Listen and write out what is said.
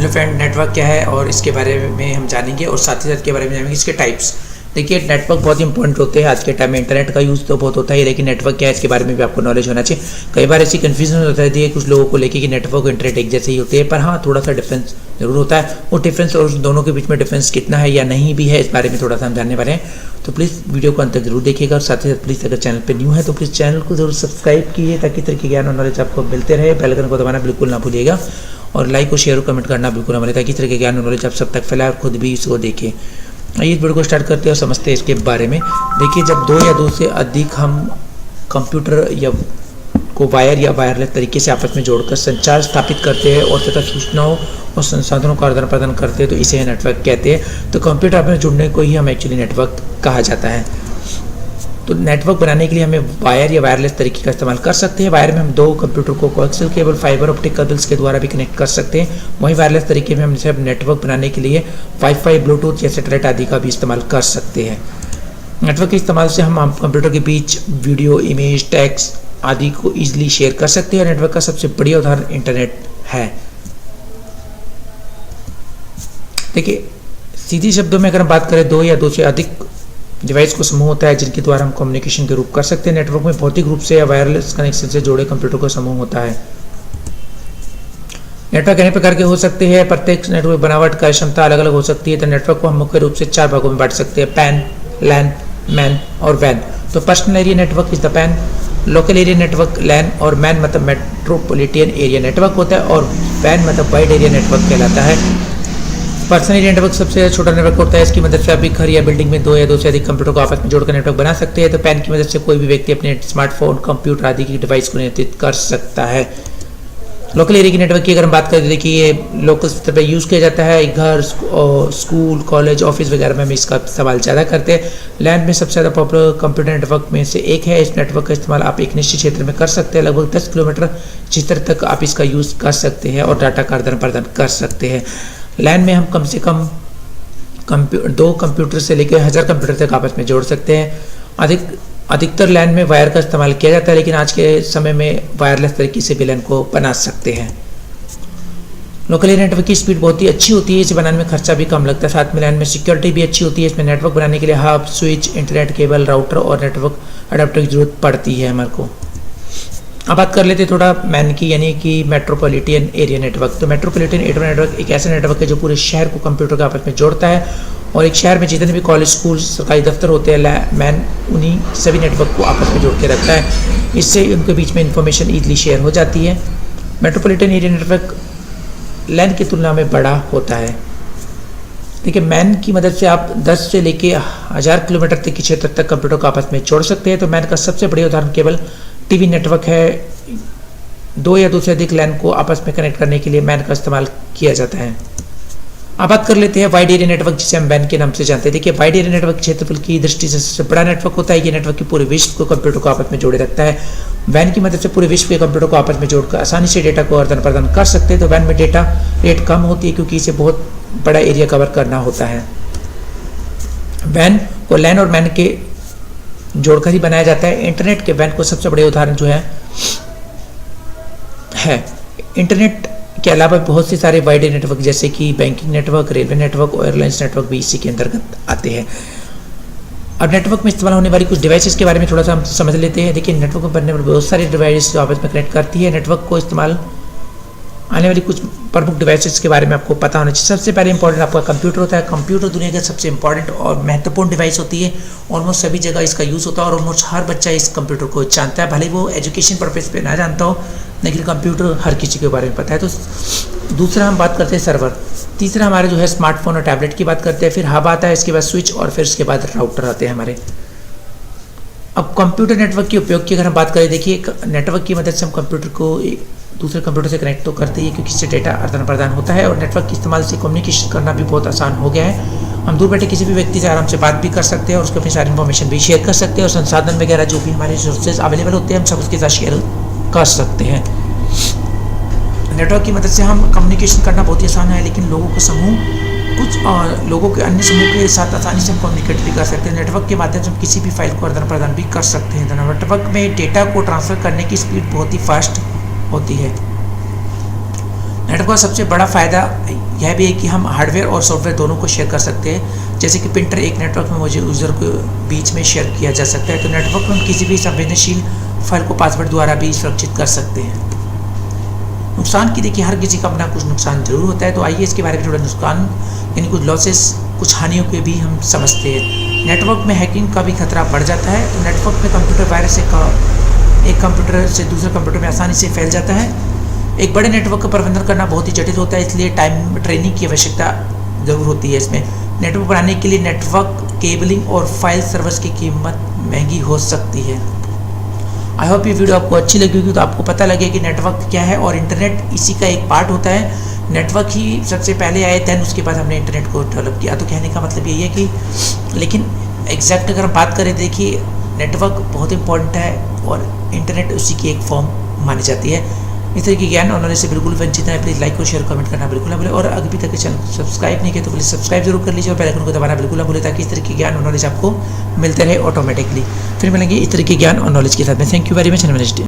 Hello friend, network क्या है और इसके बारे में हम जानेंगे और साथ ही साथ के बारे में जानेंगे इसके टाइप्स। देखिए, नेटवर्क बहुत इंपॉर्टेंट होते हैं आज के टाइम में। इंटरनेट का यूज़ तो बहुत होता है, लेकिन नेटवर्क क्या है इसके बारे में भी आपको नॉलेज होना चाहिए। कई बार ऐसी कन्फ्यूजन होता है कुछ लोगों को लेके कि नेटवर्क और इंटरनेट एक जैसे ही होते हैं, पर हाँ थोड़ा सा डिफरेंस जरूर होता है। वो डिफरेंस और दोनों के बीच में डिफरेंस कितना है या नहीं भी है, इस बारे में थोड़ा सा हम जानने वाले हैं। तो प्लीज़ वीडियो को अंत तक जरूर देखिएगा और साथ ही साथ प्लीज़ अगर चैनल पर न्यू है तो प्लीज़ चैनल को जरूर सब्सक्राइब कीजिए ताकि तरह की ज्ञान और नॉलेज आपको मिलते रहे। बेल आइकन को दबाना बिल्कुल ना भूलिएगा और लाइक और शेयर और कमेंट करना बिल्कुल ना भूलिए ताकि इस तरह के ज्ञान और नॉलेज आप सब तक फैलाए और खुद भी इसको देखें। आइए इस वीडियो को स्टार्ट करते हैं और समझते हैं इसके बारे में। देखिए, जब दो या दो से अधिक हम कंप्यूटर या को वायर या वायरलेस तरीके से आपस में जोड़कर संचार स्थापित करते हैं और तथा सूचनाओं और संसाधनों का आदान प्रदान करते हैं तो इसे नेटवर्क कहते हैं। तो कंप्यूटर आपस में जुड़ने को ही हम एक्चुअली नेटवर्क कहा जाता है। तो नेटवर्क बनाने के लिए हमें वायर या वायरलेस तरीके का इस्तेमाल कर सकते हैं। वायर में हम दो कंप्यूटर को coaxial cable, fibre optic cables के द्वारा भी कनेक्ट कर सकते हैं। वहीं वायरलेस तरीके में हम जैसे नेटवर्क बनाने के लिए वाईफाई, ब्लूटूथ या सैटेलाइट आदि का भी इस्तेमाल कर सकते हैं। नेटवर्क के इस्तेमाल से हम कंप्यूटर के बीच वीडियो, इमेज, टेक्स्ट आदि को ईजिली शेयर कर सकते हैं। नेटवर्क का सबसे बढ़िया उदाहरण इंटरनेट है। देखिए, सीधी शब्दों में अगर हम बात करें, दो या दो से अधिक डिवाइस को समूह होता है जिनके द्वारा हम कम्युनिकेशन के रूप कर सकते हैं। नेटवर्क में भौतिक रूप से या वायरलेस कनेक्शन से जोड़े कंप्यूटर का समूह होता है। नेटवर्क अनेक प्रकार के हो सकते हैं। प्रत्येक नेटवर्क बनावट, कार्य क्षमता अलग अलग हो सकती है। तो नेटवर्क को हम मुख्य रूप से चार भागों में बांट सकते हैं: पैन, लैन, मैन और वैन। तो personal area network is the PAN, local area network LAN और मैन मतलब मेट्रोपॉलिटन एरिया नेटवर्क होता है और वैन मतलब वाइड एरिया नेटवर्क कहलाता है। पर्सनल एरिया नेटवर्क सबसे छोटा नेटवर्क होता है। इसकी मदद से आप घर या बिल्डिंग में दो या दो से अधिक कंप्यूटर को आपस में जोड़कर नेटवर्क बना सकते हैं। तो पैन की मदद से कोई भी व्यक्ति अपने स्मार्टफोन, कंप्यूटर आदि की डिवाइस को नियंत्रित कर सकता है। लोकल एरिया की नेटवर्क की अगर हम बात करें तो देखिए, ये लोकल स्तर पर यूज़ किया जाता है। घर, स्कूल, कॉलेज, ऑफिस वगैरह में हम इसका इस्तेमाल ज़्यादा करते हैं। लैन में सबसे ज़्यादा पॉपुलर कंप्यूटर नेटवर्क में से एक है। इस नेटवर्क का इस्तेमाल आप एक निश्चित क्षेत्र में कर सकते हैं। लगभग 10 किलोमीटर क्षेत्र तक आप इसका यूज़ कर सकते हैं और डाटा का आदान प्रदान कर सकते हैं। लैन में हम कम से कम दो कंप्यूटर से लेकर 1000 कंप्यूटर तक आपस में जोड़ सकते हैं। अधिकतर लैन में वायर का इस्तेमाल किया जाता है, लेकिन आज के समय में वायरलेस तरीके से भी लैन को बना सकते हैं। लोकल एरिया नेटवर्क की स्पीड बहुत ही अच्छी होती है। इसे बनाने में खर्चा भी कम लगता है। साथ में लैन में सिक्योरिटी भी अच्छी होती है। इसमें नेटवर्क बनाने के लिए hub, switch, internet cable, router और नेटवर्क अडाप्टर की जरूरत पड़ती है हमारे को। अब बात कर लेते हैं थोड़ा मैन की, यानी कि मेट्रोपॉलिटन एरिया नेटवर्क। तो मेट्रोपॉलिटन एरिया नेटवर्क एक ऐसा नेटवर्क है जो पूरे शहर को कंप्यूटर के आपस में जोड़ता है और एक शहर में जितने भी कॉलेज, स्कूल, सरकारी दफ्तर होते हैं, मैन उन्हीं सभी नेटवर्क को आपस में जोड़ के रखता है। इससे उनके बीच में इंफॉर्मेशन ईजिली शेयर हो जाती है। मेट्रोपॉलिटन एरिया नेटवर्क लैन की तुलना में बड़ा होता है। देखिए, मैन की मदद से आप 10 से लेके 1000 किलोमीटर तक के क्षेत्र तक कंप्यूटर को आपस में जोड़ सकते हैं। तो मैन का सबसे बढ़िया उदाहरण केवल टीवी नेटवर्क है। दो या दो से अधिक लैन को आपस में कनेक्ट करने के लिए मैन का इस्तेमाल किया जाता है। अब बात कर लेते हैं वाइड एरिया नेटवर्क, जिसे हम वैन के नाम से जानते हैं। देखिए, वाइड एरिया नेटवर्क क्षेत्रफल की दृष्टि से सबसे बड़ा नेटवर्क होता है। ये नेटवर्क की पूरे विश्व को कंप्यूटर को आपस में जोड़े रखता है। वैन की मदद से पूरे विश्व के कंप्यूटर को आपस में जोड़कर आसानी से डेटा को आदान प्रदान कर सकते हैं। तो वैन में डेटा रेट कम होती है क्योंकि इसे बहुत बड़ा एरिया कवर करना होता है। वैन को लैन और मैन के जोड़कर ही बनाया जाता है। इंटरनेट के वैन को सबसे बड़े उदाहरण जो है इंटरनेट के अलावा बहुत से सारे वाइड नेटवर्क जैसे कि बैंकिंग नेटवर्क, रेलवे नेटवर्क और एयरलाइंस नेटवर्क भी इसी के अंतर्गत आते हैं। अब नेटवर्क में इस्तेमाल होने वाली कुछ डिवाइसेस के बारे में थोड़ा सा हम समझ लेते हैं। देखिए, नेटवर्क में बनने वाली बहुत सारी डिवाइस जो आपस में कनेक्ट करती है। नेटवर्क को इस्तेमाल आने वाली कुछ प्रमुख डिवाइसेस के बारे में आपको पता होना चाहिए। सबसे पहले इंपॉर्टेंट आपका कंप्यूटर होता है। कंप्यूटर दुनिया का सबसे इंपॉर्टेंट और महत्वपूर्ण डिवाइस होती है। ऑलमोस्ट सभी जगह इसका यूज़ होता है और ऑलमोस्ट हर बच्चा इस कंप्यूटर को जानता है, भले वो एजुकेशन पर्पज़ पे ना जानता हो, लेकिन कंप्यूटर हर किसी के बारे में पता है। तो दूसरा हम बात करते हैं सर्वर। तीसरा हमारे जो है स्मार्टफोन और टैबलेट की बात करते हैं। फिर हब आता है, इसके बाद स्विच और फिर इसके बाद राउटर आते हैं हमारे। अब कंप्यूटर नेटवर्क के उपयोग की अगर हम बात करें, देखिए नेटवर्क की मदद से हम कंप्यूटर को दूसरे कंप्यूटर से कनेक्ट तो करते ही है क्योंकि इससे डेटा आदान प्रदान होता है और नेटवर्क के इस्तेमाल से कम्युनिकेशन करना भी बहुत आसान हो गया है। हम दूर बैठे किसी भी व्यक्ति से आराम से बात भी कर सकते हैं और उसको अपनी सारी इन्फॉर्मेशन भी शेयर कर सकते हैं और संसाधन वगैरह जो भी हमारे रिसोर्सेज अवेलेबल होते हैं हम सब उसके साथ शेयर कर सकते हैं। नेटवर्क की मदद से हम कम्युनिकेशन करना बहुत ही आसान है, लेकिन लोगों के अन्य समूह के साथ आसानी से हम कम्युनिकेट भी कर सकते हैं। नेटवर्क के माध्यम से हम किसी भी फाइल को आदान प्रदान भी कर सकते हैं। नेटवर्क में डेटा को ट्रांसफ़र करने की स्पीड बहुत ही फास्ट होती है। नेटवर्क का सबसे बड़ा फ़ायदा यह भी है कि हम हार्डवेयर और सॉफ्टवेयर दोनों को शेयर कर सकते हैं। जैसे कि प्रिंटर एक नेटवर्क में मुझे यूज़र को बीच में शेयर किया जा सकता है, तो नेटवर्क में हम किसी भी संवेदनशील फाइल को पासवर्ड द्वारा भी सुरक्षित कर सकते हैं। नुकसान की देखिए, हर किसी का अपना कुछ नुकसान जरूर होता है, तो आइए इसके बारे में थोड़ा नुकसान यानी कुछ लॉसेस, कुछ हानियों के भी हम समझते हैं। नेटवर्क में हैकिंग का भी खतरा बढ़ जाता है। तो नेटवर्क में कंप्यूटर वायरस एक कंप्यूटर से दूसरे कंप्यूटर में आसानी से फैल जाता है। एक बड़े नेटवर्क का प्रबंधन करना बहुत ही जटिल होता है, इसलिए ट्रेनिंग की आवश्यकता ज़रूर होती है। इसमें नेटवर्क बनाने के लिए नेटवर्क केबलिंग और फाइल सर्वर्स की कीमत महंगी हो सकती है। आई होप ये वीडियो आपको अच्छी लगी होगी, तो आपको पता लगे कि नेटवर्क क्या है और इंटरनेट इसी का एक पार्ट होता है। नेटवर्क ही सबसे पहले आए, देन उसके बाद हमने इंटरनेट को डेवलप किया। तो कहने का मतलब यही है कि लेकिन एग्जैक्ट अगर हम बात करें, देखिए नेटवर्क बहुत इंपॉर्टेंट है और इंटरनेट उसी की एक फॉर्म मानी जाती है। इस तरह की ज्ञान और नॉलेज से बिल्कुल वंचित है, प्लीज़ लाइक और शेयर कमेंट करना बिल्कुल ना भूलें। और अभी तक चैनल सब्सक्राइब नहीं किया तो प्लीज़ सब्सक्राइब जरूर कर लीजिए और बेल आइकन को दबाना बिल्कुल ना भूलें, ताकि इस तरह की ज्ञान और नॉलेज आपको मिलते रहे ऑटोमेटिकली। फिर मिलेंगे इस तरह के ज्ञान और नॉलेज के साथ में। Thank you very much.